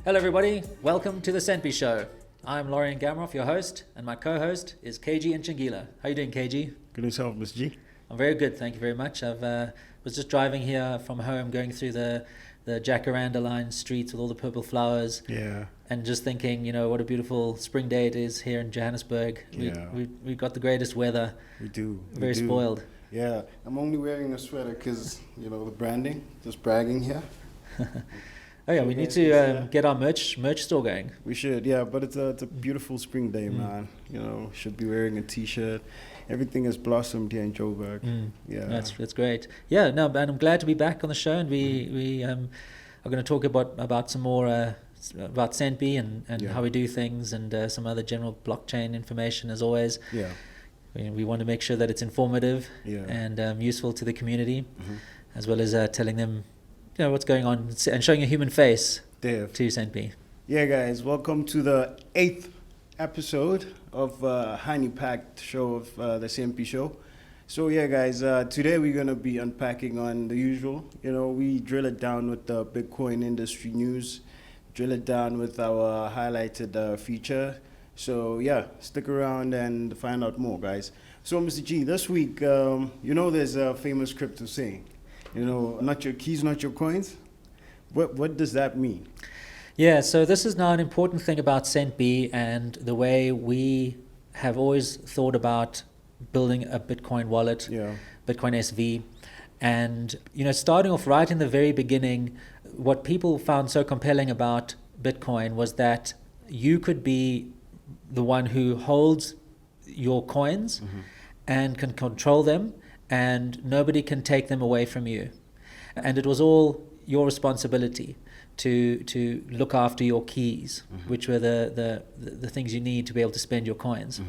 Hello everybody, welcome to the Centbee Show. I'm Lorien Gamaroff, your host, and my co-host is Kage and Ntshingila. How are you doing, Kage? Good yourself, Mr. G. I'm very good, thank you very much. I was just driving here from home, going through the jacaranda line streets with all the purple flowers. And just thinking, what a beautiful spring day it is here in Johannesburg. We got the greatest weather. We do. Very spoiled. Yeah, I'm only wearing a sweater because, the branding, just bragging here. Oh yeah, we need to get our merch store going. We should, but it's a beautiful spring day, man. Should be wearing a t-shirt. Everything has blossomed here in Joburg. Yeah, that's great. Yeah, no, and I'm glad to be back on the show, and we are going to talk about some more about Centbee and how we do things, and some other general blockchain information as always. Yeah, we want to make sure that it's informative and useful to the community, as well as telling them what's going on and showing a human face to Centbee. Yeah, guys, welcome to the 8th episode of Honey Packed show of the Centbee Show. So yeah, guys, today we're going to be unpacking on the usual. We drill it down with the Bitcoin industry news, drill it down with our highlighted feature. So yeah, stick around and find out more, guys. So Mr. G, this week, there's a famous crypto saying, not your keys, not your coins. What does that mean? Yeah, so this is now an important thing about Centbee and the way we have always thought about building a Bitcoin wallet, Bitcoin SV. And, starting off right in the very beginning, what people found so compelling about Bitcoin was that you could be the one who holds your coins and can control them, and nobody can take them away from you. And it was all your responsibility to look after your keys, which were the things you need to be able to spend your coins.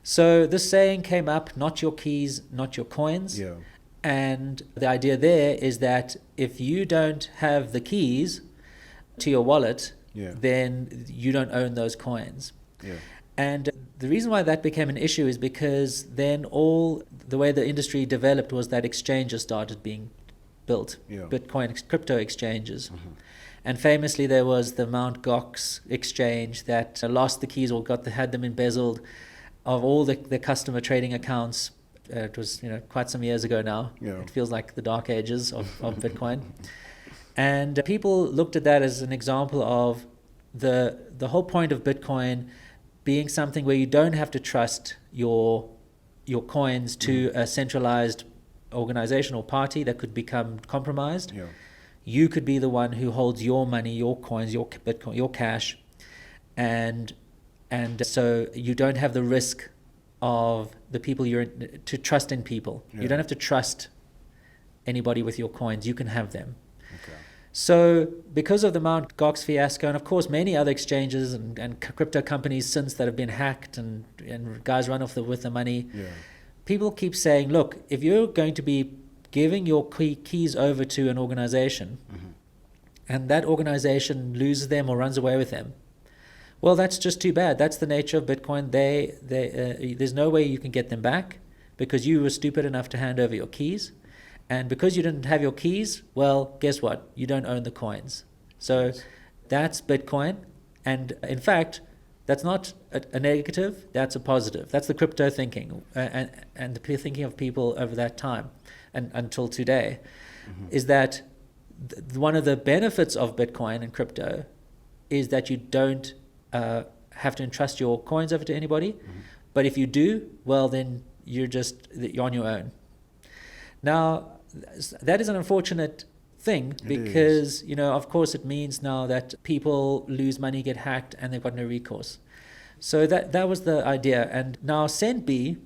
So this saying came up, not your keys, not your coins. Yeah. And the idea there is that if you don't have the keys to your wallet, then you don't own those coins. Yeah. And the reason why that became an issue is because then the way the industry developed was that exchanges started being built, Bitcoin crypto exchanges. And famously there was the Mt. Gox exchange that lost the keys or had them embezzled of all the customer trading accounts. It was quite some years ago now. It feels like the dark ages of Bitcoin. And people looked at that as an example of the whole point of Bitcoin being something where you don't have to trust your coins to a centralized organization or party that could become compromised. You could be the one who holds your money, your coins, your Bitcoin, your cash, and so you don't have the risk of the people to trust in people. You don't have to trust anybody with your coins. You can have them. Okay. So because of the Mt. Gox fiasco, and of course many other exchanges and crypto companies since that have been hacked and guys run off with the money, people keep saying, look, if you're going to be giving your keys over to an organization and that organization loses them or runs away with them, well, that's just too bad. That's the nature of Bitcoin. There's no way you can get them back because you were stupid enough to hand over your keys. And because you didn't have your keys, well, guess what? You don't own the coins. So that's Bitcoin. And in fact, that's not a negative, that's a positive. That's the crypto thinking and the thinking of people over that time and until today, is that one of the benefits of Bitcoin and crypto is that you don't have to entrust your coins over to anybody. But if you do, well, then you're on your own. Now, that is an unfortunate thing because, of course it means now that people lose money, get hacked, and they've got no recourse. So that was the idea. And now Centbee,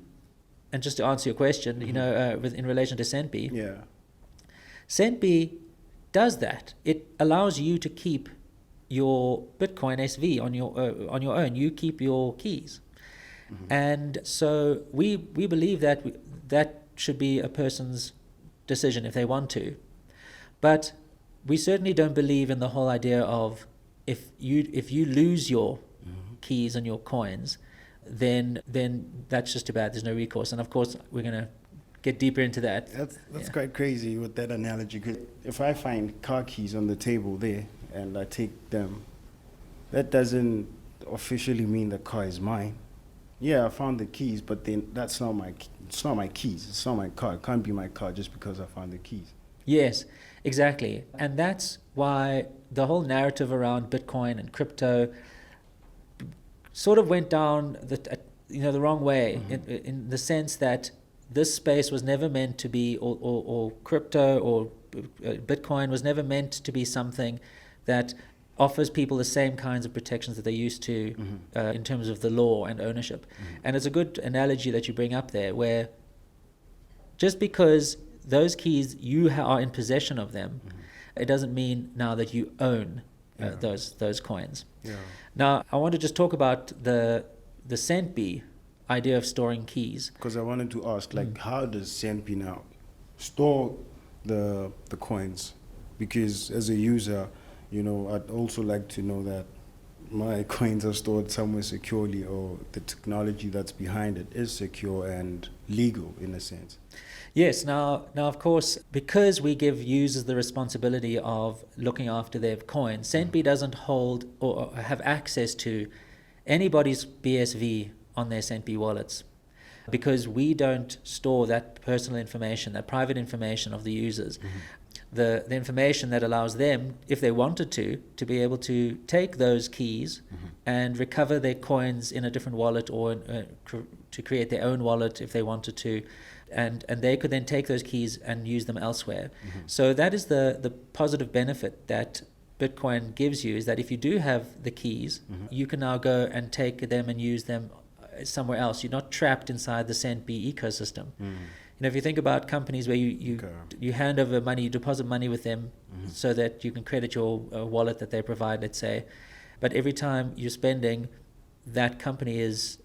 and just to answer your question, in relation to Centbee, Centbee does that. It allows you to keep your Bitcoin SV on your own. You keep your keys. And so we believe that should be a person's decision if they want to, but we certainly don't believe in the whole idea of if you lose your keys and your coins, then that's just too bad. There's no recourse. And of course we're going to get deeper into that. That's quite crazy with that analogy. Cause if I find car keys on the table there and I take them that doesn't officially mean the car is mine. Yeah, I found the keys, but then it's not my keys. It's not my car. It can't be my car just because I found the keys. Yes, exactly. And that's why the whole narrative around Bitcoin and crypto sort of went down the wrong way, in the sense that this space was never meant to be, or crypto or Bitcoin was never meant to be something that offers people the same kinds of protections that they're used to in terms of the law and ownership. And it's a good analogy that you bring up there, where just because those keys, you are in possession of them, it doesn't mean now that you own those coins. Yeah. Now, I want to just talk about the Centbee idea of storing keys. Because I wanted to ask, like, how does Centbee now store the coins? Because as a user, I'd also like to know that my coins are stored somewhere securely, or the technology that's behind it is secure and legal in a sense. Yes, now of course, because we give users the responsibility of looking after their coins, Centbee doesn't hold or have access to anybody's BSV on their Centbee wallets, because we don't store that personal information, that private information of the users. The information that allows them, if they wanted to be able to take those keys and recover their coins in a different wallet, or to create their own wallet if they wanted to, and they could then take those keys and use them elsewhere. So that is the positive benefit that Bitcoin gives you, is that if you do have the keys, you can now go and take them and use them somewhere else. You're not trapped inside the Centbee ecosystem. If you think about companies where you hand over money, you deposit money with them so that you can credit your wallet that they provide, let's say, but every time you're spending, that company is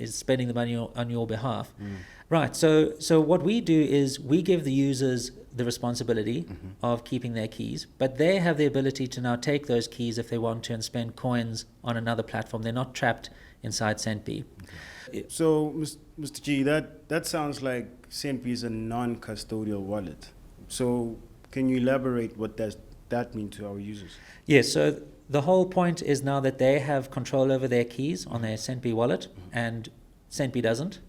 spending the money on your behalf. Right. So what we do is we give the users the responsibility of keeping their keys, but they have the ability to now take those keys if they want to and spend coins on another platform. They're not trapped inside Centbee. So, Mr. G, that sounds like Centbee is a non-custodial wallet. So, can you elaborate what does that mean to our users? Yes. So the whole point is now that they have control over their keys on their Centbee wallet, and Centbee doesn't.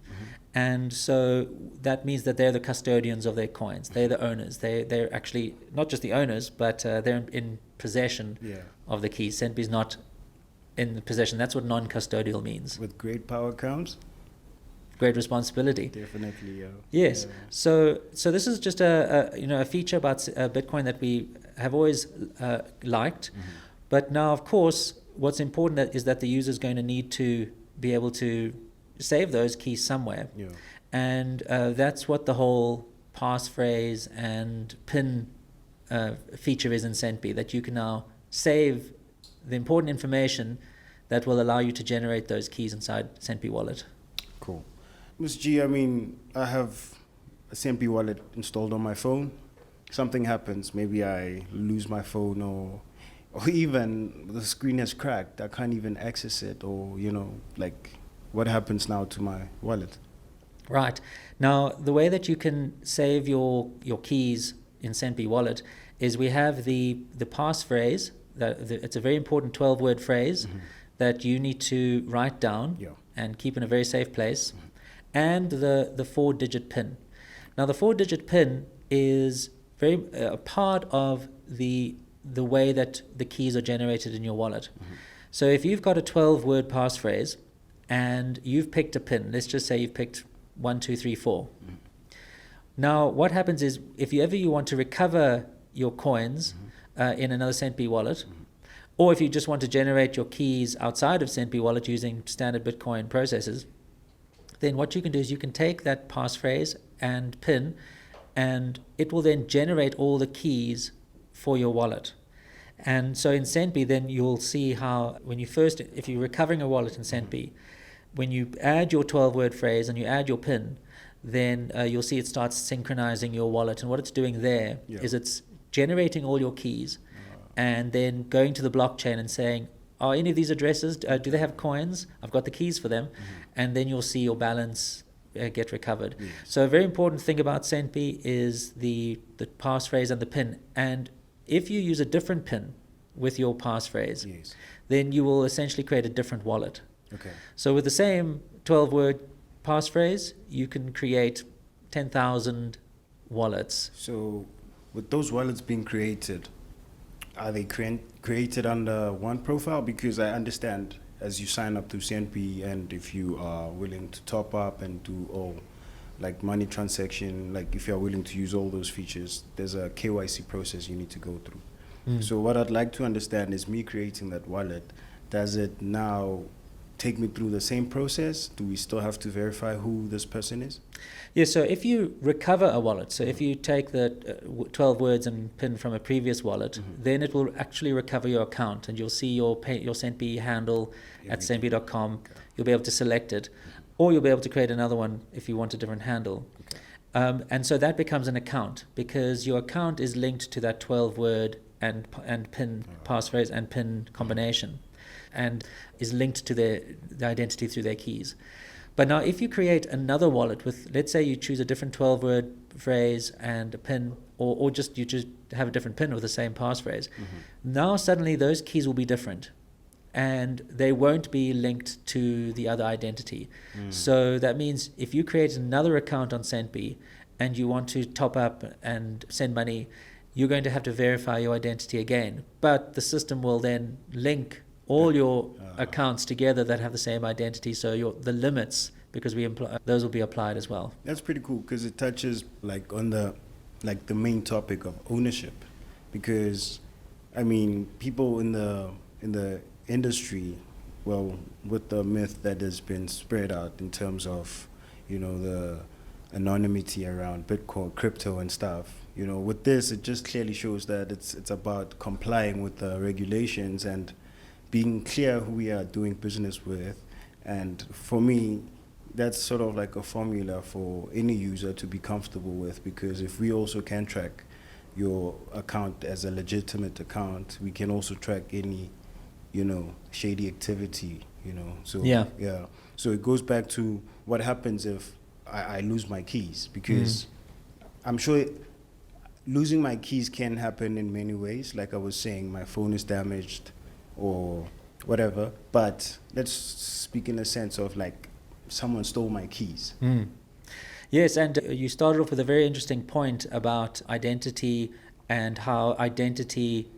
And so that means that they're the custodians of their coins. They're the owners. They're actually not just the owners, but they're in possession of the keys. Centbee's not in possession. That's what non-custodial means. With great power comes great responsibility. Definitely, yeah. Yes. Yeah. So this is just a feature about Bitcoin that we have always liked, but now of course what's important is that the user is going to need to be able to save those keys somewhere. Yeah. And that's what the whole passphrase and PIN feature is in Centbee, that you can now save the important information that will allow you to generate those keys inside Centbee wallet. Cool. Ms. G, I have a Centbee wallet installed on my phone. Something happens, maybe I lose my phone, or even the screen has cracked. I can't even access it, or, what happens now to my wallet? Right. Now, the way that you can save your keys in Centbee wallet is we have the passphrase. It's a very important 12-word phrase that you need to write down and keep in a very safe place, and the 4-digit PIN. Now, the 4-digit PIN is very a part of the way that the keys are generated in your wallet. So if you've got a 12-word passphrase and you've picked a PIN, let's just say you've picked 1, 2, 3, 4. Now, what happens is if you want to recover your coins in another Centbee wallet, or if you just want to generate your keys outside of Centbee wallet using standard Bitcoin processes, then what you can do is you can take that passphrase and PIN, and it will then generate all the keys for your wallet. And so in Centbee, then you'll see how if you're recovering a wallet in Centbee, when you add your 12-word phrase and you add your PIN, then you'll see it starts synchronizing your wallet. And what it's doing there is it's generating all your keys and then going to the blockchain and saying, are any of these addresses, do they have coins? I've got the keys for them. And then you'll see your balance get recovered. So a very important thing about Centbee is the passphrase and the PIN. And if you use a different PIN with your passphrase, Yes. then you will essentially create a different wallet. Okay. So with the same 12-word passphrase, you can create 10,000 wallets. So, with those wallets being created, are they created under one profile? Because I understand as you sign up through Centbee, and if you are willing to top up and do all like money transaction, like if you are willing to use all those features, there's a KYC process you need to go through. So what I'd like to understand is, me creating that wallet, does it now take me through the same process? Do we still have to verify who this person is? Yeah, so if you recover a wallet, so if you take the 12 words and PIN from a previous wallet, then it will actually recover your account, and you'll see your Centbee handle at centbee.com. Okay. You'll be able to select it, or you'll be able to create another one if you want a different handle. Okay. And so that becomes an account, because your account is linked to that 12-word and PIN passphrase and PIN combination, and is linked to the identity through their keys. But now if you create another wallet with, let's say you choose a different 12-word phrase and a PIN, or just you just have a different PIN with the same passphrase, now suddenly those keys will be different, and they won't be linked to the other identity. So that means if you create another account on Centbee and you want to top up and send money, you're going to have to verify your identity again. But the system will then link all your accounts together that have the same identity, so the limits, because those will be applied as well. That's pretty cool, because it touches like on the main topic of ownership, because I mean, people in the industry, well, with the myth that has been spread out in terms of, you know, the anonymity around Bitcoin, crypto and stuff, you know, with this, it just clearly shows that it's about complying with the regulations and being clear who we are doing business with. And for me, that's sort of like a formula for any user to be comfortable with, because if we also can track your account as a legitimate account, we can also track any, you know, shady activity, you know. So yeah. So it goes back to what happens if I lose my keys, because I'm sure losing my keys can happen in many ways. Like I was saying, my phone is damaged or whatever, but let's speak in a sense of like someone stole my keys. Yes, and you started off with a very interesting point about identity and how identity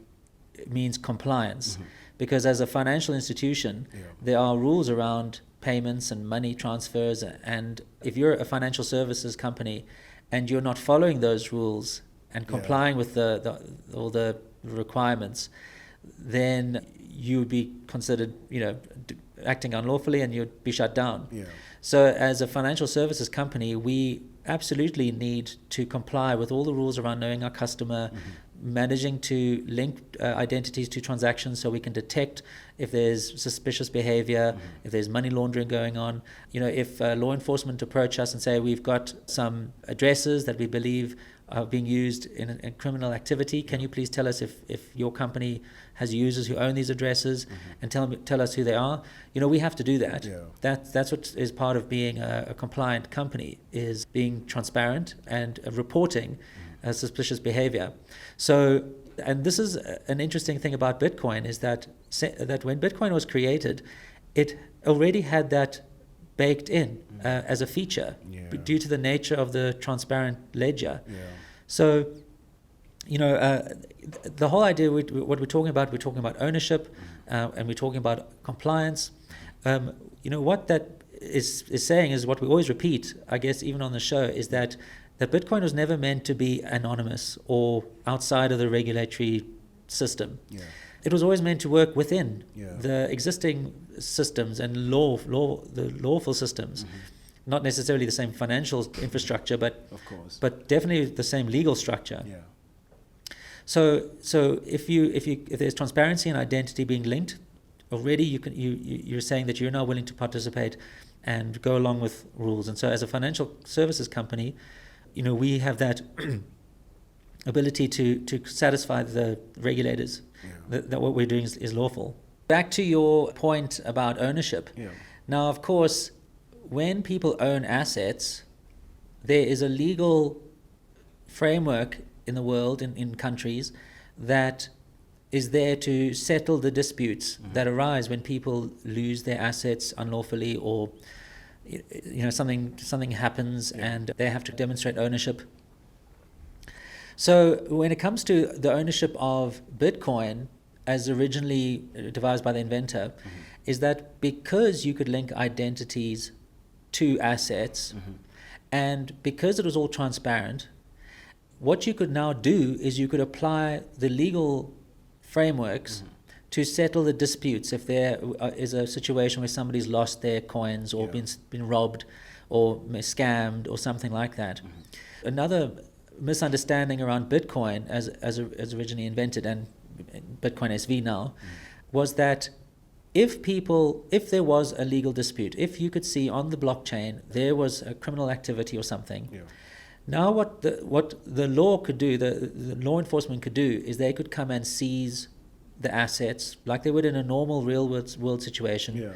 means compliance. Because as a financial institution, there are rules around payments and money transfers, and if you're a financial services company and you're not following those rules and complying with all the requirements, then you would be considered, you know, acting unlawfully, and you'd be shut down. So as a financial services company, we absolutely need to comply with all the rules around knowing our customer, managing to link identities to transactions so we can detect if there's suspicious behavior, if there's money laundering going on. You know, if law enforcement approach us and say, we've got some addresses that we believe are being used in criminal activity, can you please tell us if your company has users who own these addresses, and tell us who they are? You know, we have to do that. That's what is part of being a compliant company, is being transparent and reporting suspicious behavior. So, and this is an interesting thing about Bitcoin, is that when Bitcoin was created, it already had that baked in as a feature due to the nature of the transparent ledger. So, you know, the whole idea, what we're talking about ownership, and we're talking about compliance. You know, what that is saying is what we always repeat, I guess, even on the show, is that Bitcoin was never meant to be anonymous or outside of the regulatory system. It was always meant to work within the existing systems and the lawful systems. Not necessarily the same financial infrastructure, but of course, but definitely the same legal structure. So if there's transparency and identity being linked, already you're saying that you're now willing to participate and go along with rules. And so as a financial services company, you know, we have that ability to satisfy the regulators that what we're doing is lawful. Back to your point about ownership. Now, of course, when people own assets, there is a legal framework in the world, in countries, that is there to settle the disputes that arise when people lose their assets unlawfully, or something happens and they have to demonstrate ownership. So when it comes to the ownership of Bitcoin, as originally devised by the inventor, is that because you could link identities to assets, and because it was all transparent, what you could now do is you could apply the legal frameworks to settle the disputes. If there is a situation where somebody's lost their coins or been robbed or scammed or something like that. Another misunderstanding around Bitcoin as originally invented, and Bitcoin SV now, was that if there was a legal dispute, if you could see on the blockchain there was a criminal activity or something, now what the law could do, the law enforcement could do, is they could come and seize the assets like they would in a normal real world situation.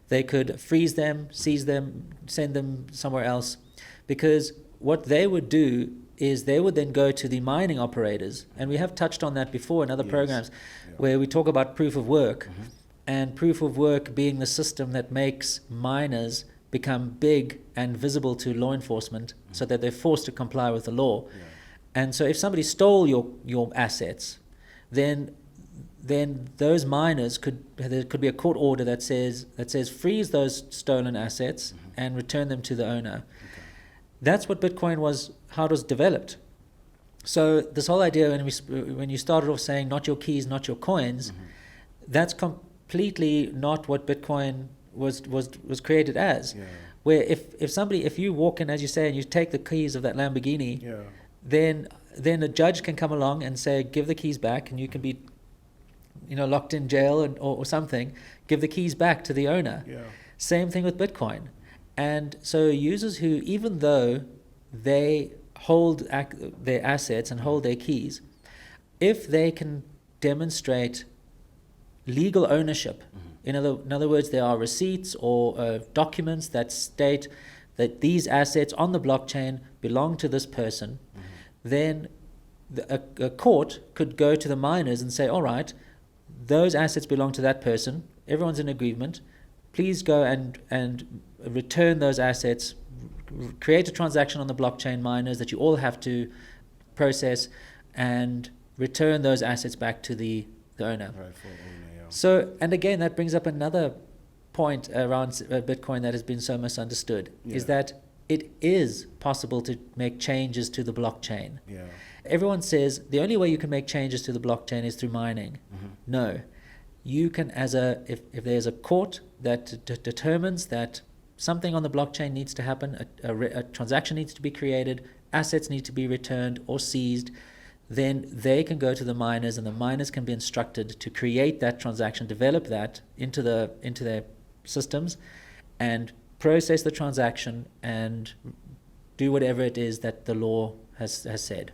They could freeze them, seize them, send them somewhere else, because what they would do is they would then go to the mining operators, and we have touched on that before in other programs, where we talk about proof of work, and proof of work being the system that makes miners become big and visible to law enforcement, so that they're forced to comply with the law. And so if somebody stole your assets, then those miners there could be a court order that says freeze those stolen assets and return them to the owner. That's what Bitcoin was, how it was developed. So this whole idea, when you started off saying not your keys, not your coins, that's completely not what Bitcoin was created as. Where if you walk in, as you say, and you take the keys of that Lamborghini, then a judge can come along and say, give the keys back, and you can be locked in jail or something. Give the keys back to the owner. Same thing with Bitcoin. And so users who, even though they hold their assets and hold their keys, if they can demonstrate legal ownership, in other words, there are receipts or documents that state that these assets on the blockchain belong to this person, then a court could go to the miners and say, all right, those assets belong to that person, everyone's in agreement, please go and return those assets, create a transaction on the blockchain, miners, that you all have to process, and return those assets back to the owner. So, and again, that brings up another point around Bitcoin that has been so misunderstood, is that it is possible to make changes to the blockchain. Everyone says the only way you can make changes to the blockchain is through mining. No. You can, if there's a court that determines that something on the blockchain needs to happen, a transaction needs to be created, assets need to be returned or seized, then they can go to the miners, and the miners can be instructed to create that transaction, develop that into their systems, and process the transaction and do whatever it is that the law has said.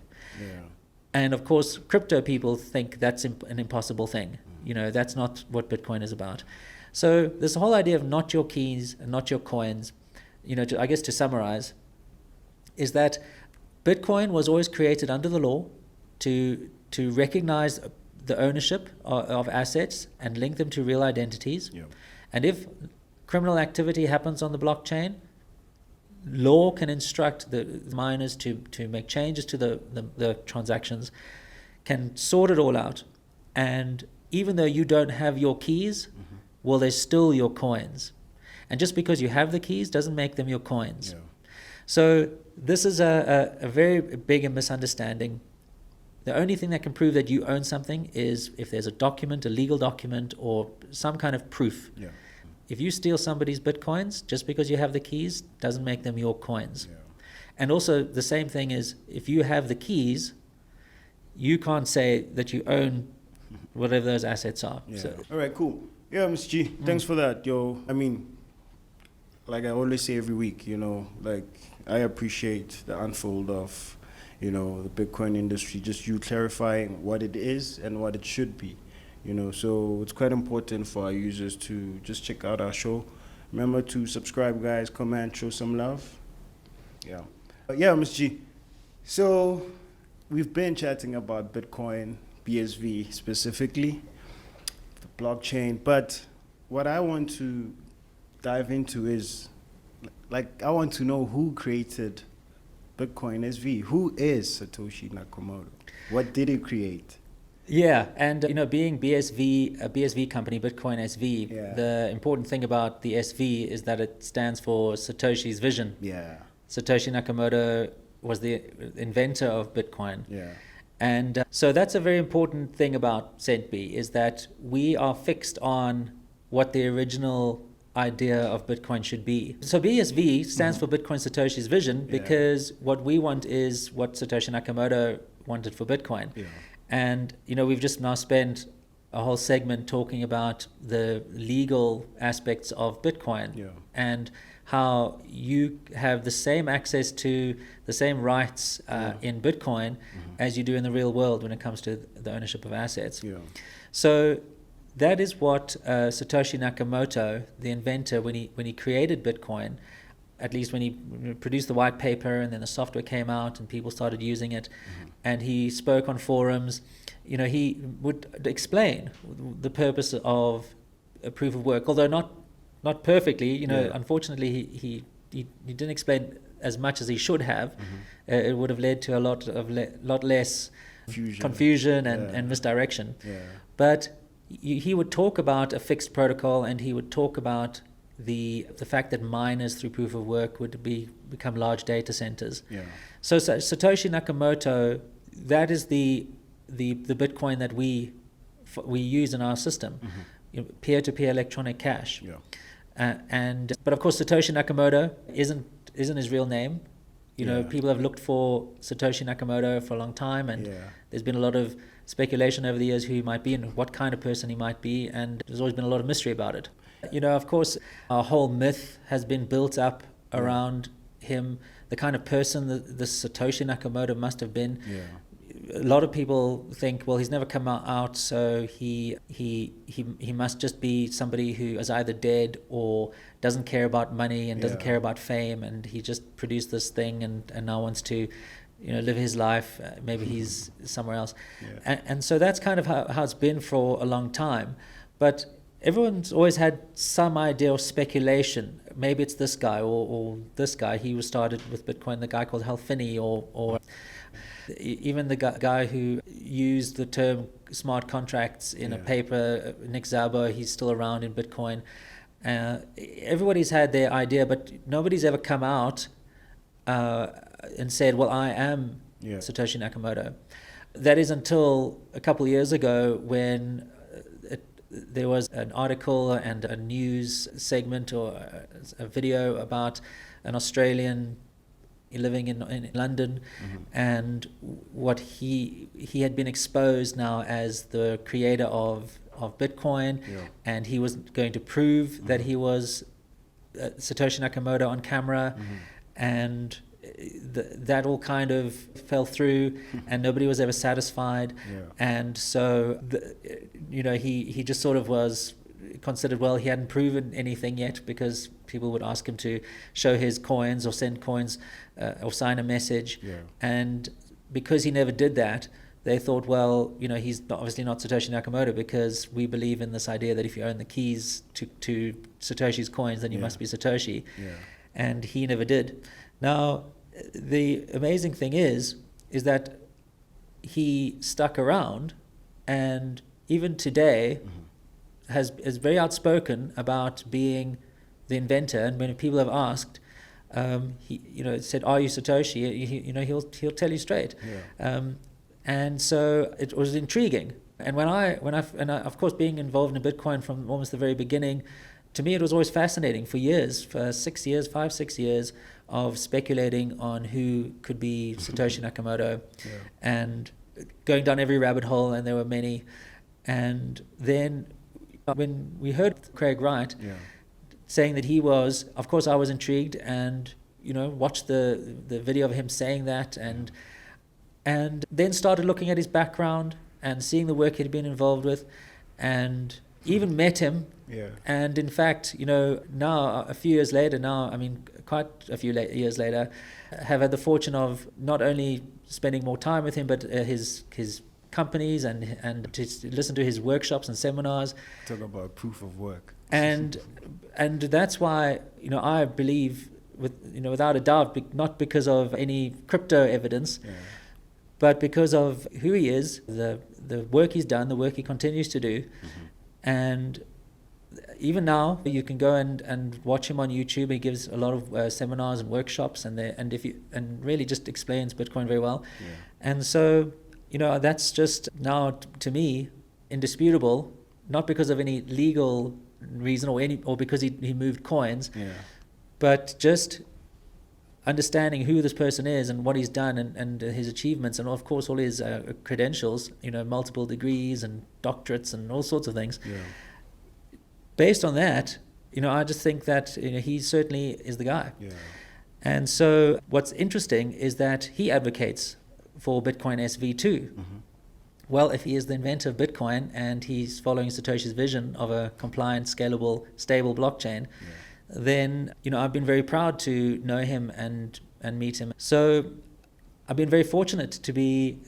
And of course, crypto people think that's an impossible thing. That's not what Bitcoin is about. So this whole idea of not your keys and not your coins, I guess to summarize, is that Bitcoin was always created under the law to recognize the ownership of assets and link them to real identities. And if criminal activity happens on the blockchain, law can instruct the miners to make changes to the transactions, can sort it all out, and even though you don't have your keys, well, they're still your coins. And just because you have the keys doesn't make them your coins. So this is a very big misunderstanding. The only thing that can prove that you own something is if there's a document, a legal document, or some kind of proof. If you steal somebody's Bitcoins, just because you have the keys doesn't make them your coins. And also the same thing is, if you have the keys, you can't say that you own whatever those assets are. So, all right, cool. Yeah, Mr. G, thanks for that, yo. I mean, like I always say every week, I appreciate the unfold of, the Bitcoin industry, just you clarifying what it is and what it should be. So it's quite important for our users to just check out our show. Remember to subscribe, guys, comment, show some love. Yeah, Ms. G. So we've been chatting about Bitcoin, BSV specifically, the blockchain. But what I want to dive into is, like, I want to know who created Bitcoin SV. Who is Satoshi Nakamoto? What did he create? Yeah, and being a BSV company, Bitcoin SV, the important thing about the SV is that it stands for Satoshi's vision. Yeah. Satoshi Nakamoto was the inventor of Bitcoin. Yeah. And so that's a very important thing about Centbee, is that we are fixed on what the original idea of Bitcoin should be. So BSV stands for Bitcoin Satoshi's vision, because what we want is what Satoshi Nakamoto wanted for Bitcoin. Yeah. And we've just now spent a whole segment talking about the legal aspects of Bitcoin, and how you have the same access to the same rights in Bitcoin as you do in the real world when it comes to the ownership of assets. Yeah. So that is what Satoshi Nakamoto, the inventor, when he created Bitcoin, at least when he produced the white paper and then the software came out and people started using it, and he spoke on forums, he would explain the purpose of a proof of work, although not perfectly. Unfortunately, he didn't explain as much as he should have. It would have led to a lot less confusion and misdirection. Yeah. But he would talk about a fixed protocol, and he would talk about the fact that miners through proof of work would become large data centers. Yeah. So Satoshi Nakamoto, that is the Bitcoin that we use in our system, peer-to-peer electronic cash. Yeah. But of course, Satoshi Nakamoto isn't his real name. People have looked for Satoshi Nakamoto for a long time, and there's been a lot of speculation over the years who he might be and what kind of person he might be, and there's always been a lot of mystery about it. Of course, our whole myth has been built up around him, the kind of person that the Satoshi Nakamoto must have been. Yeah. A lot of people think, well, he's never come out, so he must just be somebody who is either dead or doesn't care about money and doesn't care about fame, and he just produced this thing and now wants to live his life. Maybe he's somewhere else. Yeah. And so that's kind of how it's been for a long time. But everyone's always had some idea or speculation. Maybe it's this guy or this guy. He was started with Bitcoin, the guy called Hal Finney, or even the guy who used the term smart contracts in a paper, Nick Szabo. He's still around in Bitcoin. Everybody's had their idea, but nobody's ever come out and said, well, I am Satoshi Nakamoto. That is until a couple of years ago, when there was an article and a news segment or a video about an Australian living in London, and what he had been exposed now as the creator of Bitcoin, and he was going to prove that he was Satoshi Nakamoto on camera, and that all kind of fell through, and nobody was ever satisfied. And so he just sort of was considered, well, he hadn't proven anything yet, because people would ask him to show his coins or send coins or sign a message, and because he never did that, they thought, well, he's obviously not Satoshi Nakamoto, because we believe in this idea that if you own the keys to Satoshi's coins, then you must be Satoshi. And he never did. Now, the amazing thing is that he stuck around, and even today is very outspoken about being the inventor. And when people have asked, he said, "Are you Satoshi?" He'll tell you straight. And so it was intriguing. And when I of course, being involved in Bitcoin from almost the very beginning, to me it was always fascinating for years, for 6 years, 5-6 years of speculating on who could be Satoshi Nakamoto, and going down every rabbit hole, and there were many. And then when we heard Craig Wright saying that he was, of course I was intrigued, and watched the video of him saying that, and then started looking at his background and seeing the work he'd been involved with, and even met him. And in fact, now a few years later, quite a few years later, have had the fortune of not only spending more time with him, but his companies and to listen to his workshops and seminars. Talk about proof of work. And that's why, I believe, without a doubt, not because of any crypto evidence, but because of who he is, the work he's done, the work he continues to do. And even now, you can go and watch him on YouTube. He gives a lot of seminars and workshops, and really just explains Bitcoin very well. And so, that's just now to me indisputable, not because of any legal reason or because he moved coins, but just understanding who this person is and what he's done and his achievements, and of course all his credentials, multiple degrees and doctorates and all sorts of things. Based on that, I just think that he certainly is the guy. And so what's interesting is that he advocates for Bitcoin SV2. Well, if he is the inventor of Bitcoin and he's following Satoshi's vision of a compliant, scalable, stable blockchain, then I've been very proud to know him and meet him. So I've been very fortunate to be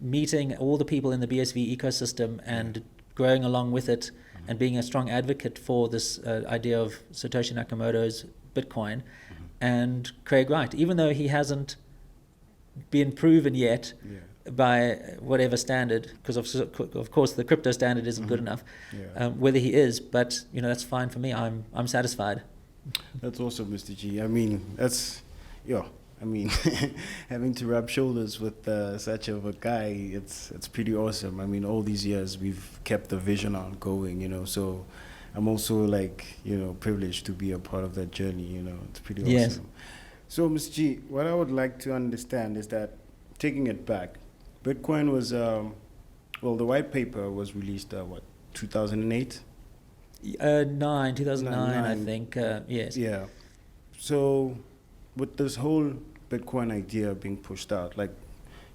meeting all the people in the BSV ecosystem and growing along with it and being a strong advocate for this idea of Satoshi Nakamoto's Bitcoin and Craig Wright, even though he hasn't been proven yet by whatever standard, because of course the crypto standard isn't good enough, whether he is, but that's fine for me. I'm satisfied. That's awesome, Mr. G. I mean, that's having to rub shoulders with such of a guy, it's pretty awesome. I mean, all these years we've kept the vision on going, so I'm also privileged to be a part of that journey, it's pretty awesome. Yes. So, Mr. G, what I would like to understand is that, taking it back, Bitcoin was, the white paper was released, 2008? 2009, I think, yes. Yeah. So, with this whole Bitcoin idea being pushed out,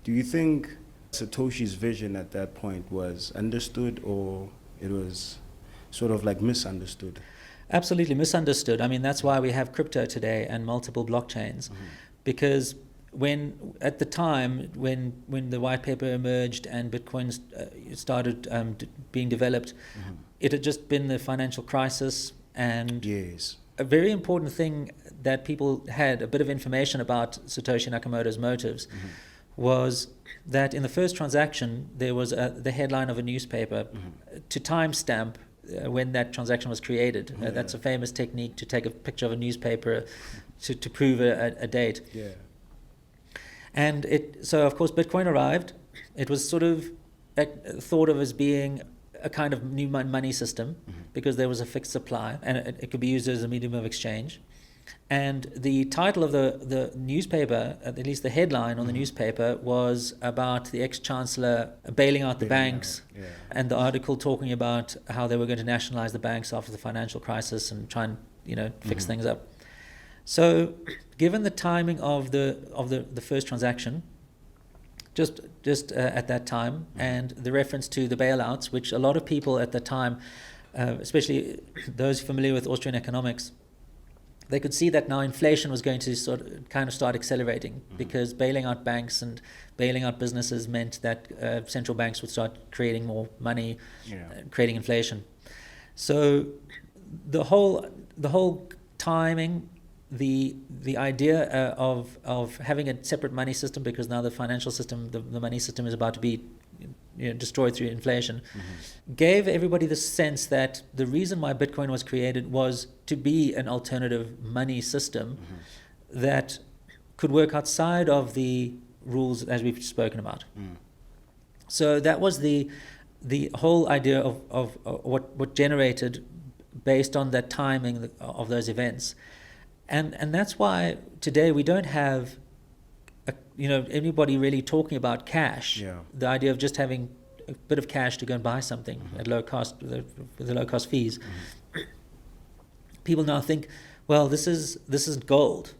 do you think Satoshi's vision at that point was understood, or it was sort of misunderstood? Absolutely misunderstood. I mean, that's why we have crypto today and multiple blockchains, because at the time when the white paper emerged and Bitcoin started being developed, it had just been the financial crisis, and a very important thing that people had a bit of information about Satoshi Nakamoto's motives was that in the first transaction there was the headline of a newspaper to timestamp when that transaction was created. That's a famous technique, to take a picture of a newspaper to prove a date. And so of course Bitcoin arrived. It was sort of thought of as being a kind of new money system because there was a fixed supply and it could be used as a medium of exchange. And the title of the newspaper, at least the headline on the newspaper, was about the ex-chancellor bailing out the banks, and the article talking about how they were going to nationalize the banks after the financial crisis and try and fix things up. So, given the timing of the first transaction, just at that time, and the reference to the bailouts, which a lot of people at the time, especially those familiar with Austrian economics, they could see that now inflation was going to kind of start accelerating, because bailing out banks and bailing out businesses meant that central banks would start creating more money, creating inflation. So the whole timing, the idea of having a separate money system, because now the financial system, the money system is about to be destroyed through inflation, gave everybody the sense that the reason why Bitcoin was created was to be an alternative money system that could work outside of the rules as we've spoken about. So that was the whole idea of what generated based on that timing of those events. And that's why today we don't have anybody really talking about cash. The idea of just having a bit of cash to go and buy something at low cost with the low cost fees. People now think, well, this is gold.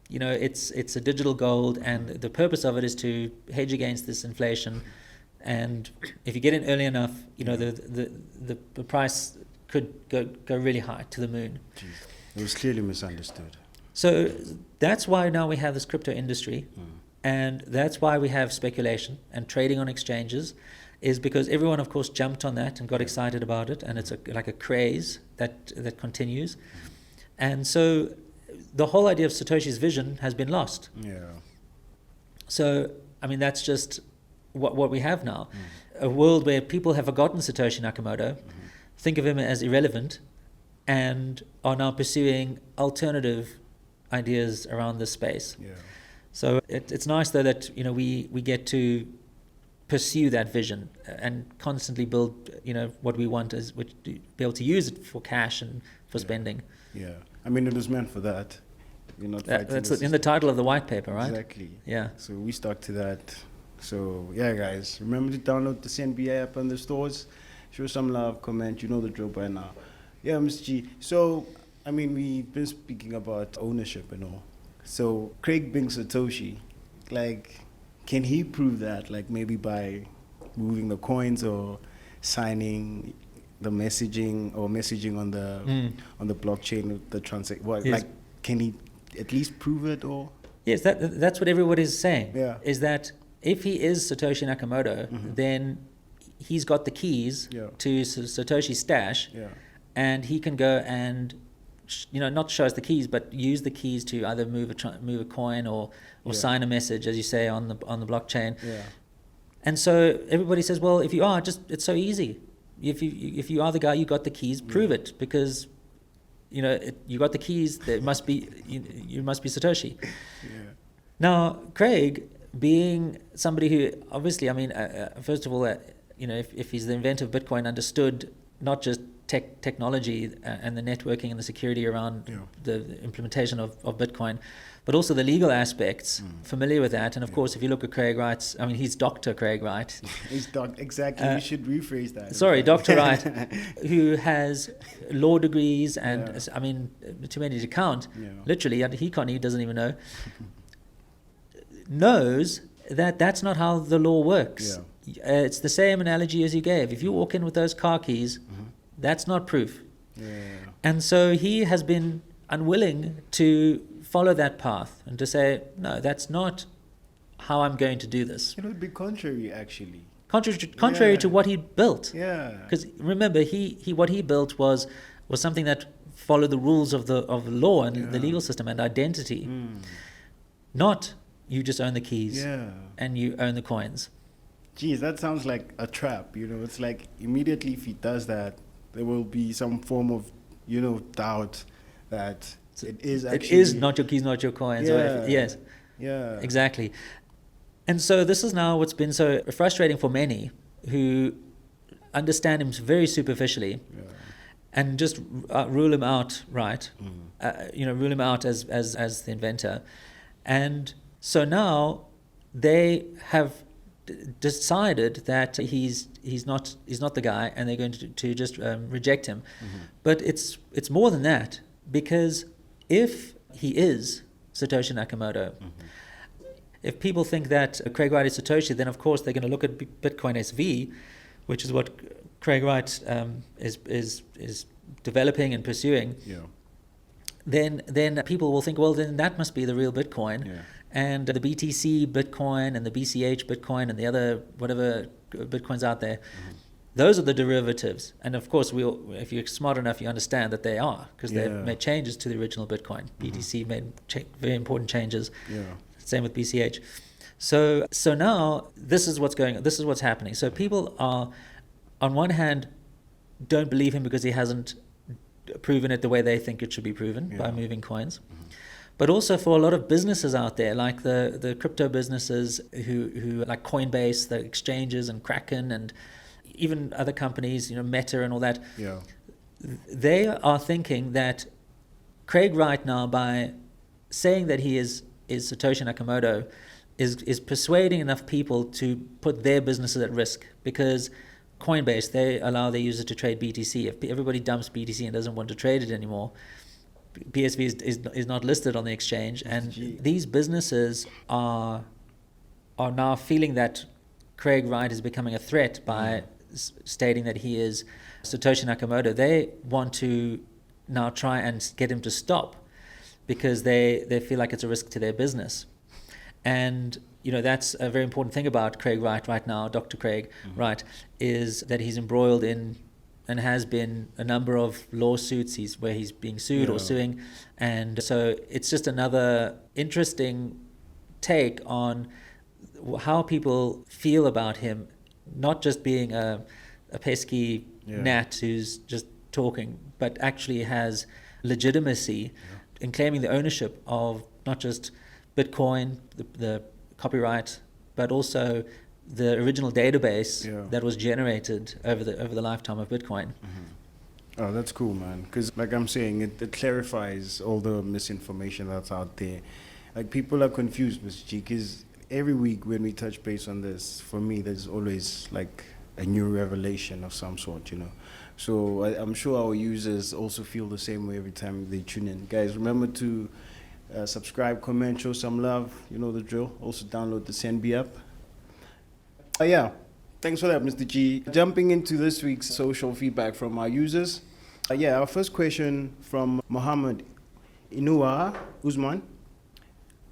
It's a digital gold, and the purpose of it is to hedge against this inflation. And if you get in early enough, the price could go really high, to the moon. It was clearly misunderstood. So that's why now we have this crypto industry. And that's why we have speculation and trading on exchanges, is because everyone, of course, jumped on that and got excited about it, and it's like a craze that continues. And so the whole idea of Satoshi's vision has been lost. Yeah. So, I mean, that's just what we have now. A world where people have forgotten Satoshi Nakamoto, think of him as irrelevant, and are now pursuing alternative ideas around this space. Yeah. So it's nice, though, that we get to pursue that vision and constantly build what we want, is which to be able to use it for cash and for spending. Yeah. I mean, it was meant for that. You're not fighting That's this. in the title of the white paper, right? Exactly. Yeah. So we stuck to that. So yeah, guys, remember to download the Centbee app on the stores. Show some love, comment. You know the drill by now. Yeah, Mr. G. So I mean, we've been speaking about ownership and all. So Craig being Satoshi, like, can he prove that? Like maybe by moving the coins or signing the messaging on the blockchain of the transaction. Yes. Like, can he at least prove it or? Yes, that's what everybody's saying. Yeah. Is that if he is Satoshi Nakamoto, then he's got the keys to Satoshi's stash, and he can go and not show us the keys, but use the keys to either move a coin or sign a message, as you say, on the blockchain. Yeah. And so everybody says, well, if you are, it's so easy. If you are the guy, you got the keys, prove it, because you got the keys. There must be you must be Satoshi. Yeah. Now, Craig, being somebody who obviously, I mean, first of all, if he's the inventor of Bitcoin, understood not just technology and the networking and the security around the implementation of Bitcoin, but also the legal aspects, familiar with that. And of course, if you look at Craig Wright's, I mean, he's Dr. Craig Wright. He's exactly. You should rephrase that. Sorry, Dr. Wright, who has law degrees and, I mean, too many to count. Yeah. Literally, he doesn't even know. Knows that that's not how the law works. It's the same analogy as you gave. If you walk in with those car keys, that's not proof. Yeah. And so he has been unwilling to follow that path and to say, no, that's not how I'm going to do this. It would be contrary, actually. Contrary to what he built. Yeah. Because remember, what he built was something that followed the rules of the law and the legal system and identity. Not you just own the keys and you own the coins. Geez, that sounds like a trap. It's like immediately if he does that, there will be some form of, doubt that it is actually... It is not your keys, not your coins. Yes. Yeah. Exactly. And so this is now what's been so frustrating for many who understand him very superficially and just rule him out, right? Rule him out as the inventor. And so now they have decided that he's not the guy, and they're going to just reject him. But it's more than that, because if he is Satoshi Nakamoto, if people think that Craig Wright is Satoshi, then of course they're going to look at Bitcoin SV, which is what Craig Wright is developing and pursuing. Then people will think, well, then that must be the real Bitcoin. And the BTC Bitcoin and the BCH Bitcoin and the other whatever Bitcoins out there, those are the derivatives. And of course, if you're smart enough, you understand that they are, because they've made changes to the original Bitcoin. BTC made very important changes. Same with BCH. So now this is what's going on. This is what's happening. So people are, on one hand, don't believe him because he hasn't proven it the way they think it should be proven by moving coins. But also for a lot of businesses out there, like the crypto businesses who like Coinbase, the exchanges, and Kraken, and even other companies, Meta and all that. They are thinking that Craig Wright now, by saying that he is Satoshi Nakamoto, is persuading enough people to put their businesses at risk, because Coinbase, they allow their users to trade BTC. If everybody dumps BTC and doesn't want to trade it anymore, BSV is not listed on the exchange, and these businesses are now feeling that Craig Wright is becoming a threat by stating that he is Satoshi Nakamoto. They want to now try and get him to stop, because they feel like it's a risk to their business. And that's a very important thing about Craig Wright right now, Dr. Craig Wright, is that he's embroiled in and has been a number of lawsuits where he's being sued or suing. And so it's just another interesting take on how people feel about him, not just being a pesky gnat who's just talking, but actually has legitimacy in claiming the ownership of not just Bitcoin, the copyright, but also the original database that was generated over the lifetime of Bitcoin. Oh, that's cool, man. Because like I'm saying, it clarifies all the misinformation that's out there. Like, people are confused, Mr. G, because every week when we touch base on this, for me, there's always like a new revelation of some sort, So I'm sure our users also feel the same way every time they tune in. Guys, remember to subscribe, comment, show some love. You know the drill. Also download the Centbee app. Thanks for that, Mr. G. Jumping into this week's social feedback from our users. Our first question from Mohammed Inua Usman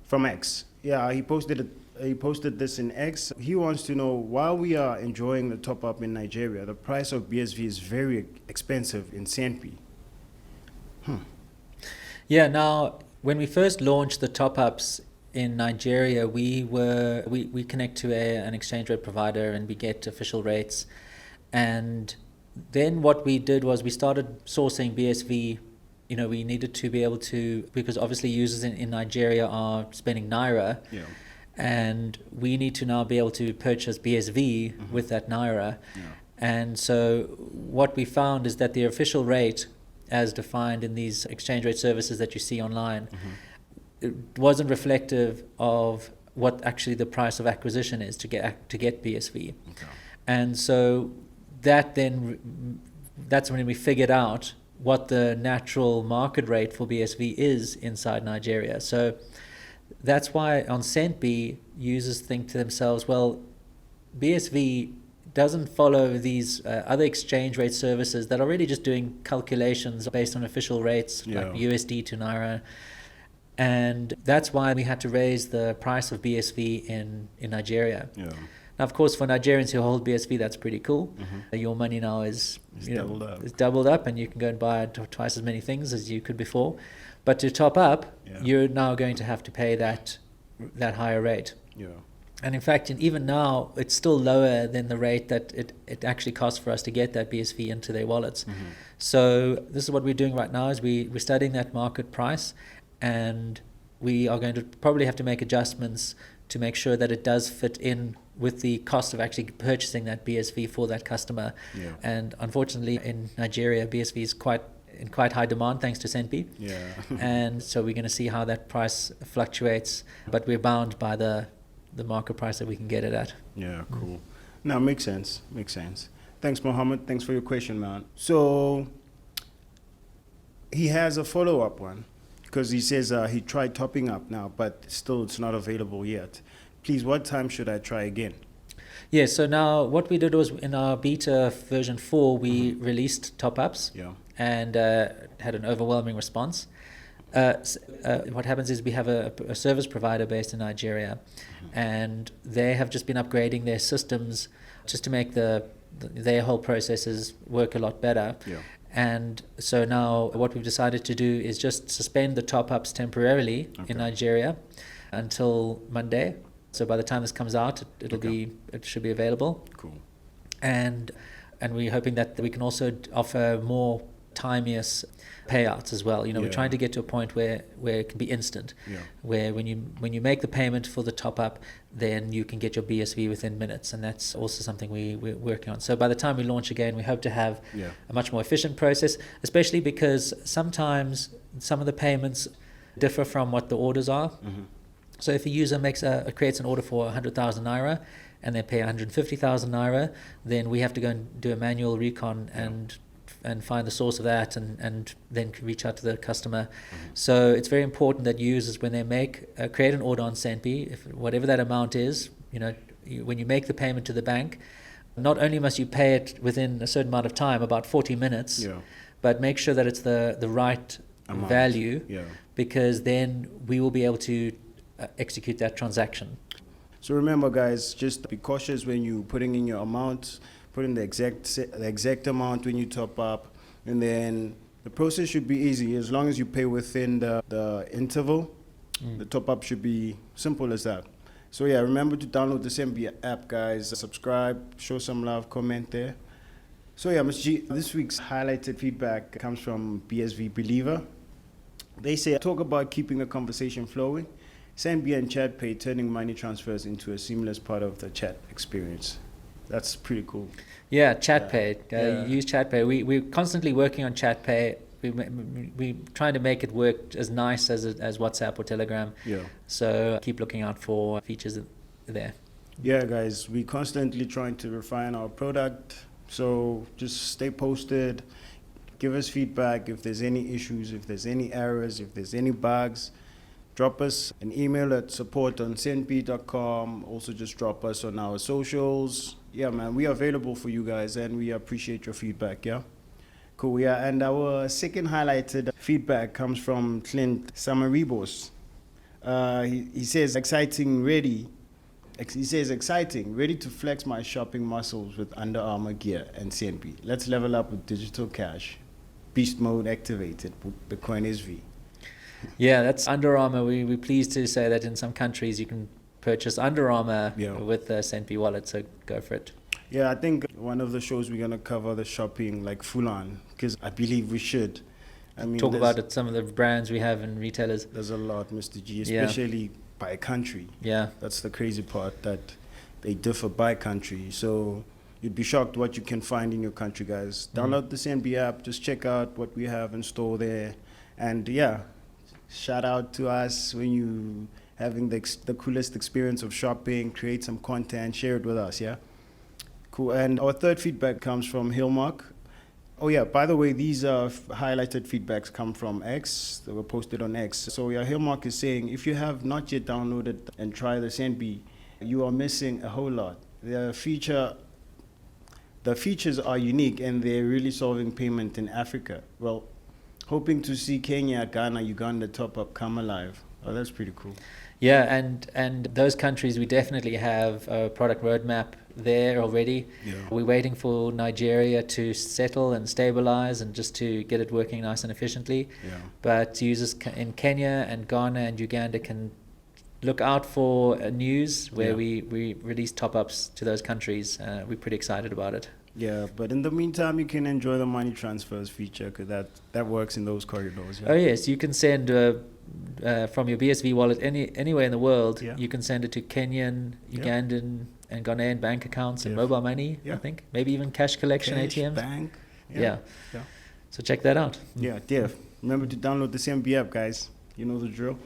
from X. He posted this in X. He wants to know, while we are enjoying the top-up in Nigeria, the price of BSV is very expensive in Centbee. Now, when we first launched the top-ups in Nigeria, we connect to an exchange rate provider and we get official rates. And then what we did was we started sourcing BSV. We needed to be able to, because obviously users in Nigeria are spending Naira. And we need to now be able to purchase BSV with that Naira. And so what we found is that the official rate, as defined in these exchange rate services that you see online, it wasn't reflective of what actually the price of acquisition is to get BSV. And so that's when we figured out what the natural market rate for BSV is inside Nigeria. So that's why on Centbee, users think to themselves, well, BSV doesn't follow these other exchange rate services that are really just doing calculations based on official rates, like USD to Naira. And that's why we had to raise the price of BSV in Nigeria. Now, of course, for Nigerians who hold BSV, that's pretty cool. Your money now is doubled up, and you can go and buy twice as many things as you could before. But to top up, you're now going to have to pay that higher rate. And in fact, even now, it's still lower than the rate that it actually costs for us to get that BSV into their wallets. So this is what we're doing right now, is we're studying that market price, and we are going to probably have to make adjustments to make sure that it does fit in with the cost of actually purchasing that BSV for that customer. And unfortunately, in Nigeria, BSV is in quite high demand thanks to Centbee. And so we're going to see how that price fluctuates, but we're bound by the market price that we can get it at. Cool. Now, makes sense. Thanks, Mohammed. Thanks for your question, man. So he has a follow-up one, because he says he tried topping up now, but still it's not available yet. Please, what time should I try again? So now what we did was, in our beta version 4, we released top-ups and had an overwhelming response. What happens is we have a service provider based in Nigeria, and they have just been upgrading their systems just to make their whole processes work a lot better. And so now what we've decided to do is just suspend the top-ups temporarily in Nigeria until Monday. So by the time this comes out, it should be available. Cool. And we're hoping that we can also offer more timeous payouts as well. We're trying to get to a point where it can be instant, where when you make the payment for the top up, then you can get your BSV within minutes, and that's also something we're working on. So by the time we launch again, we hope to have a much more efficient process, especially because sometimes some of the payments differ from what the orders are. So if a user creates an order for 100,000 Naira and they pay 150,000 Naira, then we have to go and do a manual recon and find the source of that, and then reach out to the customer. So it's very important that users, when they create an order on Centbee, if whatever that amount is, when you make the payment to the bank, not only must you pay it within a certain amount of time, about 40 minutes, but make sure that it's the right amount, value, because then we will be able to execute that transaction. So remember, guys, just be cautious when you putting in your amount. Put in the exact amount when you top up, and then the process should be easy as long as you pay within the interval. The top up should be simple as that. So yeah, remember to download the Centbee app, guys. Subscribe, show some love, comment there. So yeah, Ms. G, this week's highlighted feedback comes from BSV Believer. They say, talk about keeping the conversation flowing. Centbee and ChatPay turning money transfers into a seamless part of the chat experience. That's pretty cool. Yeah, ChatPay. Use ChatPay. We're constantly working on ChatPay. We trying to make it work as nice as WhatsApp or Telegram. Yeah. So keep looking out for features there. Yeah, guys, we're constantly trying to refine our product. So just stay posted. Give us feedback if there's any issues, if there's any errors, if there's any bugs. Drop us an email at support@centbee.com. Also, just drop us on our socials. Yeah, man, we are available for you guys, and we appreciate your feedback, yeah? Cool, yeah. And our second highlighted feedback comes from Clint Samaribos. He says, exciting, ready to flex my shopping muscles with Under Armour gear and Centbee. Let's level up with digital cash. Beast mode activated with Bitcoin SV. Yeah, that's Under Armour. We're pleased to say that in some countries you can purchase Under Armour with the Centbee wallet, so go for it. Yeah, I think one of the shows we're going to cover the shopping like full on, because I believe we should. I mean, talk about it, some of the brands we have and retailers. There's a lot, Mr. G, especially by country. Yeah. That's the crazy part, that they differ by country. So you'd be shocked what you can find in your country, guys. Download the Centbee app, just check out what we have in store there. And yeah, shout out to us when you having the coolest experience of shopping, create some content, share it with us, yeah? Cool. And our third feedback comes from Hillmark. Oh yeah, by the way, these highlighted feedbacks come from X. They were posted on X. So yeah, Hillmark is saying, if you have not yet downloaded and tried the Centbee, you are missing a whole lot. The features are unique, and they're really solving payment in Africa. Well, hoping to see Kenya, Ghana, Uganda top up come alive. Oh, that's pretty cool. Yeah, and those countries, we definitely have a product roadmap there already. Yeah. We're waiting for Nigeria to settle and stabilize and just to get it working nice and efficiently. Yeah. But users in Kenya and Ghana and Uganda can look out for news where we release top-ups to those countries. We're pretty excited about it. Yeah, but in the meantime, you can enjoy the money transfers feature, because that works in those corridors. Yeah? Oh yes, you can send from your BSV wallet anywhere in the world. Yeah. You can send it to Kenyan, Ugandan, and Ghanaian bank accounts and mobile money. I think maybe even cash collection ATMs. Bank. Yeah. So check that out. Yeah, remember to download the Centbee app, guys. You know the drill.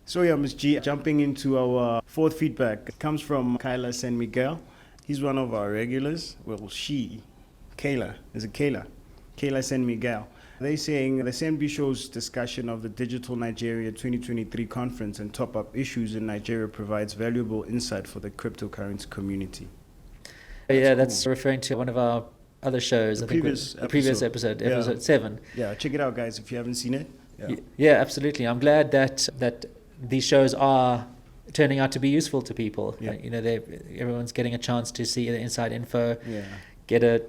So yeah, Ms. G, jumping into our fourth feedback, it comes from Kyla San Miguel. He's one of our regulars. Well, Kayla San Miguel. They're saying the Centbee Show's discussion of the Digital Nigeria 2023 conference and top-up issues in Nigeria provides valuable insight for the cryptocurrency community. That's referring to one of our other shows. The previous episode, episode 7. Yeah, check it out, guys, if you haven't seen it. Yeah, absolutely. I'm glad that these shows are turning out to be useful to people. Yeah. Everyone's getting a chance to see the inside info, get a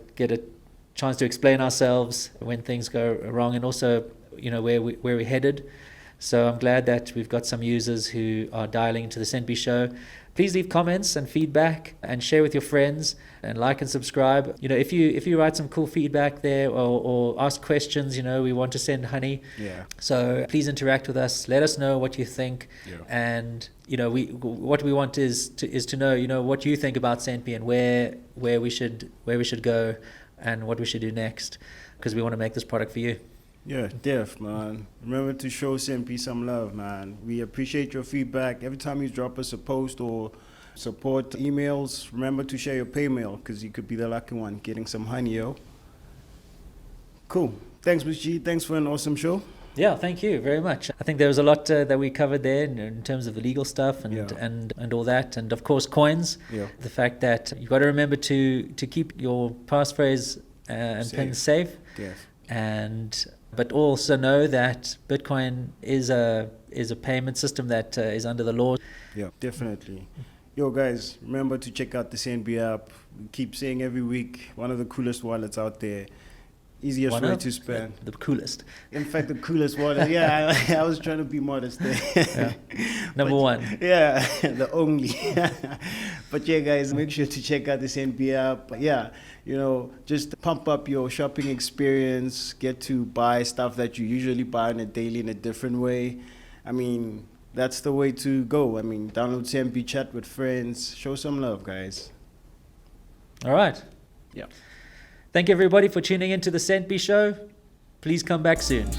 chance to explain ourselves when things go wrong, and also where we're headed. So I'm glad that we've got some users who are dialing into the Centbee Show. Please leave comments and feedback and share with your friends, and like and subscribe. If you write some cool feedback there or ask questions, we want to send honey. Yeah. So please interact with us. Let us know what you think. Yeah. And what we want is to know what you think about Centbee and where we should go and what we should do next, because we want to make this product for you. Yeah, man. Remember to show Centbee some love, man. We appreciate your feedback. Every time you drop us a post or support emails, remember to share your pay mail, because you could be the lucky one getting some honey, yo. Cool. Thanks, Ms. G. Thanks for an awesome show. Yeah, thank you very much. I think there was a lot that we covered there in terms of the legal stuff and all that, and of course coins. Yeah. The fact that you got to remember to keep your passphrase and pins safe. Yes. But also know that Bitcoin is a payment system that is under the law. Yeah, definitely. Yo, guys, remember to check out the Centbee app. We keep saying every week, one of the coolest wallets out there. Easiest One way of to spend. the coolest. In fact, the coolest wallet. Yeah, I was trying to be modest there. Yeah. Number one. Yeah, the only. But yeah, guys, make sure to check out the Centbee app. Yeah, just pump up your shopping experience. Get to buy stuff that you usually buy on a daily in a different way. I mean, that's the way to go. I mean, download Centbee, chat with friends, show some love, guys. All right. Yeah. Thank you, everybody, for tuning in to the Centbee Show. Please come back soon.